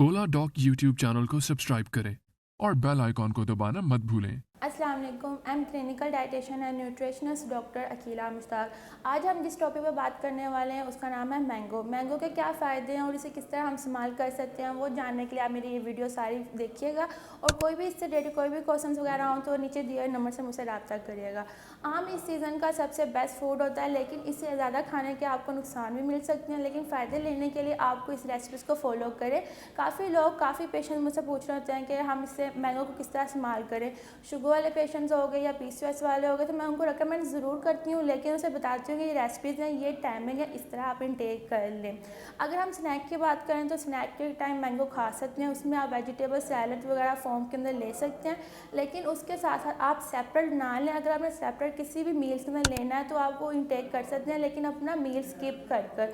ओला dock YouTube channel को subscribe करें और बेल आइकॉन को दबाना मत भूलें। अस्सलाम वालेकुम। I am clinical dietitian and nutritionist doctor Akila Mushtaq. आज हम जिस टॉपिक पर बात करने वाले हैं उसका नाम है मैंगो। मैंगो के क्या फ़ायदे हैं और इसे किस तरह हम इस्तेमाल कर सकते हैं, वो जानने के लिए आप मेरी ये वीडियो सारी देखिएगा। और कोई भी इससे रिलेटेड कोई भी क्वेश्चंस वगैरह हो तो नीचे दिए नंबर से मुझसे रब्ता करिएगा। आम इस सीज़न का सबसे बेस्ट फूड होता है, लेकिन इससे ज़्यादा खाने के आपको नुकसान भी मिल सकते हैं। लेकिन फ़ायदे लेने के लिए आपको इस रेसिपीज़ को फॉलो करें। काफ़ी लोग काफ़ी पेशेंट मुझसे पूछ रहे होते हैं कि हम इससे मैंगो को किस तरह इस्तेमाल करें। शुगर वाले पेशेंट्स हो गए या PCOS वाले हो गए तो मैं उनको रिकमेंड ज़रूर करती हूँ, लेकिन उसे बताती हूँ कि ये रेसिपीज़ हैं, ये टाइमिंग है, इस तरह आप इनटेक कर लें। अगर हम स्नैक की बात करें तो स्नैक के टाइम मैंगो खा सकते हैं, उसमें आप वेजिटेबल सैलड वगैरह फॉर्म के अंदर ले सकते हैं, लेकिन उसके साथ साथ आप सेपरेट ना लें। अगर आपने सेपरेट किसी भी मील्स के अंदर लेना है तो आप वो इनटेक कर सकते हैं, लेकिन अपना मील स्किप कर कर।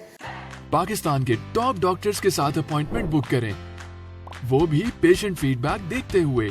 पाकिस्तान के टॉप डॉक्टर्स के साथ अपॉइंटमेंट बुक करें, वो भी पेशेंट फीडबैक देखते हुए।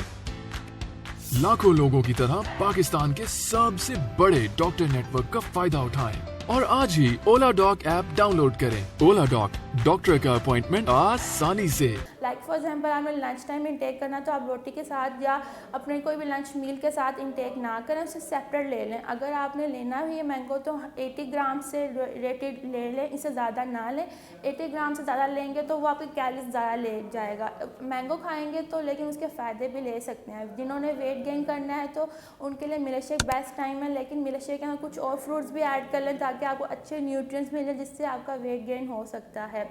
लाखों लोगों की तरह पाकिस्तान के सबसे बड़े डॉक्टर नेटवर्क का फायदा उठाएं और आज ही ओला डॉक ऐप डाउनलोड करें। ओला डॉक, डॉक्टर का अपॉइंटमेंट आसानी से। लाइक फॉर एग्जांपल आपने लंच टाइम इंटेक करना तो आप रोटी के साथ या अपने कोई भी लंच मील के साथ इंटेक ना करें, उसे सेपरेट ले लें। अगर आपने लेना भी है मैंगो तो 80 ग्राम से रेटेड ले लें, इससे ज़्यादा ना लें। 80 ग्राम से ज़्यादा लेंगे तो वो आपके कैलोरीज ज़्यादा ले जाएगा। मैंगो खाएंगे तो लेकिन उसके फ़ायदे भी ले सकते हैं। जिन्होंने वेट गेन करना है तो उनके लिए मिल्क शेक बेस्ट टाइम है, लेकिन मिल्क शेक के अंदर कुछ और फ्रूट्स भी ऐड कर लें ताकि आपको अच्छे न्यूट्रिएंट्स मिलें, जिससे आपका वेट गेन हो सकता है।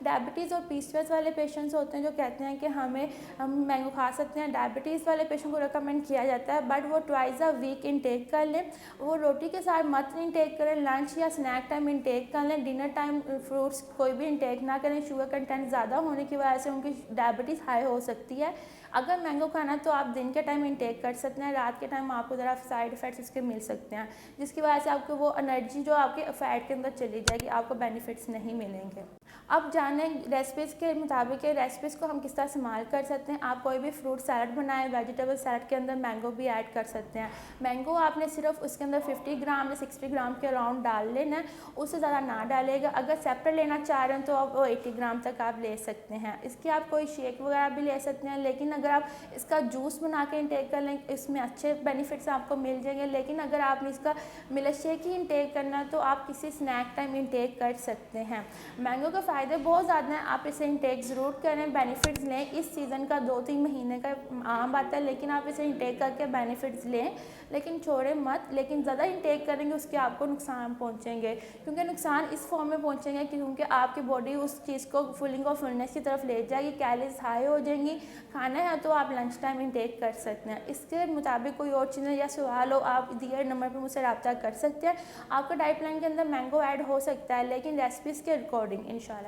डायबिटीज़ और PCOS वाले पेशेंट्स होते हैं जो कहते हैं कि हम मैंगो खा सकते हैं। डायबिटीज़ वाले पेशेंट को रिकमेंड किया जाता है, बट वो ट्वाइस अ वीक इनटेक कर लें। वो रोटी के साथ मत इनटेक करें, लंच या स्नैक टाइम इनटेक कर लें। डिनर टाइम फ्रूट्स कोई भी इनटेक ना करें। शुगर कंटेंट ज़्यादा होने की वजह से उनकी डायबिटीज़ हाई हो सकती है। अगर मैंगो खाना है तो आप दिन के टाइम इनटेक कर सकते हैं, रात के टाइम आपको ज़रा साइड इफ़ेक्ट्स इसके मिल सकते हैं, जिसकी वजह से आपको वो एनर्जी जो आपके फैट के अंदर चली जाएगी, आपको बेनिफिट्स नहीं मिलेंगे। अब जानें रेसिपीज़ के मुताबिक रेसिपीज़ को हम किस तरह इस्तेमाल कर सकते हैं। आप कोई भी फ्रूट सैलड बनाएं, वेजिटेबल सैलड के अंदर मैंगो भी ऐड कर सकते हैं। मैंगो आपने सिर्फ उसके अंदर 50 ग्राम या 60 ग्राम के अराउंड डाल लेना है, उससे ज़्यादा ना डालेगा। अगर सेपरेट लेना चाह रहे हैं तो आप 80 ग्राम तक आप ले सकते हैं। इसकी आप कोई शेक वगैरह भी ले सकते हैं, लेकिन अगर आप इसका जूस बना के इंटेक कर लें इसमें अच्छे बेनिफिट्स आपको मिल जाएंगे। लेकिन अगर आपने इसका मिल्क शेक ही इंटेक करना है तो आप किसी स्नैक टाइम इंटेक कर सकते हैं। मैंगो का फ़ायदे बहुत ज़्यादा हैं, आप इसे इंटेक ज़रूर करें, बेनिफिट्स लें। इस सीज़न का 2-3 महीने का आम बात है, लेकिन आप इसे इंटेक करके बेनिफिट्स लें, लेकिन छोड़े मत। लेकिन ज़्यादा इंटेक करेंगे उसके आपको नुकसान पहुँचेंगे, क्योंकि नुकसान इस फॉर्म में पहुँचेंगे क्योंकि आपकी बॉडी उस चीज़ को फुलिंग और फुलनेस की तरफ ले जाएगी, कैलोरीज हाई हो जाएंगी। खाना है तो आप लंच टाइम इंटेक कर सकते हैं। इसके मुताबिक कोई और चीज़ें या सवाल हो आप दिए नंबर पर मुझसे रब्ता कर सकते हैं। आपका डाइट प्लान के अंदर मैंगो ऐड हो सकता है, लेकिन रेसिपीज़ के अकॉर्डिंग इंशाल्लाह।